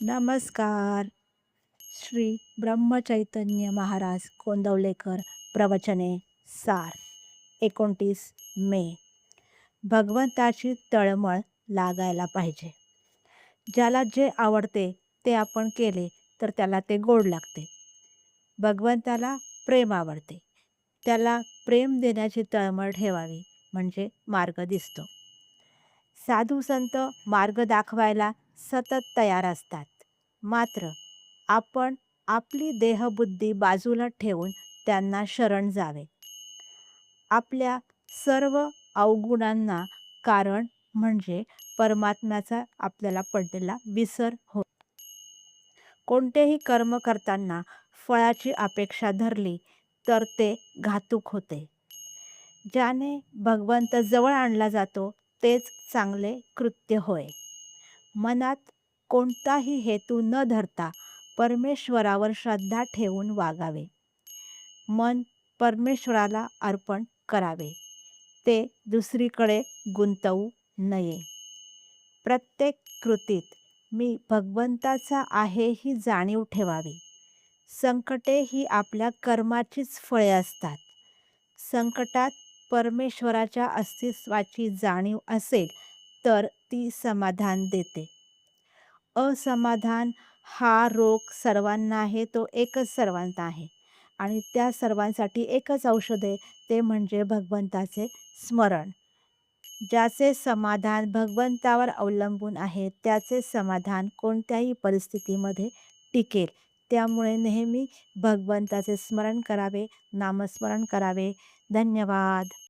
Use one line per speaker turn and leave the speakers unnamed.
नमस्कार. श्री ब्रह्मचैतन्य महाराज कोंदवलेकर प्रवचने सार 29 मे. भगवंताची तळमळ लागायला पाहिजे. ज्याला जे आवडते ते आपण केले तर त्याला ते गोड लागते. भगवंताला प्रेम आवडते. त्याला प्रेम देण्याची तळमळ ठेवावी म्हणजे मार्ग दिसतो. साधू संत मार्ग दाखवायला सतत तयार असतात. मात्र आपण आपली देहबुद्धी बाजूला ठेवून त्यांना शरण जावे. आपल्या सर्व अवगुणांना कारण म्हणजे परमात्म्याचा आपल्याला पडलेला विसर होय. कोणतेही कर्म करताना फळाची अपेक्षा धरली तर ते घातक होते. ज्याने भगवंत जवळ आणला जातो तेच चांगले कृत्य होय. मनात कोणताही हेतू न धरता परमेश्वरावर श्रद्धा ठेवून वागावे. मन परमेश्वराला अर्पण करावे. ते दुसरीकडे गुंतवू नये. प्रत्येक कृतीत मी भगवंताचा आहे ही जाणीव ठेवावी. संकटे ही आपल्या कर्माचीच फळे असतात. संकटात परमेश्वराच्या अस्तित्वाची जाणीव असेल तर ती समाधान देते. असमाधान हा रोग सर्वांना आहे, तो एकच सर्वांना आहे आणि त्या सर्वांसाठी एकच औषध आहे, ते म्हणजे भगवंताचे स्मरण. ज्याचे समाधान भगवंतावर अवलंबून आहे त्याचे समाधान कोणत्याही परिस्थितीमध्ये टिकेल. त्यामुळे नेहमी भगवंताचे स्मरण करावे, नामस्मरण करावे. धन्यवाद.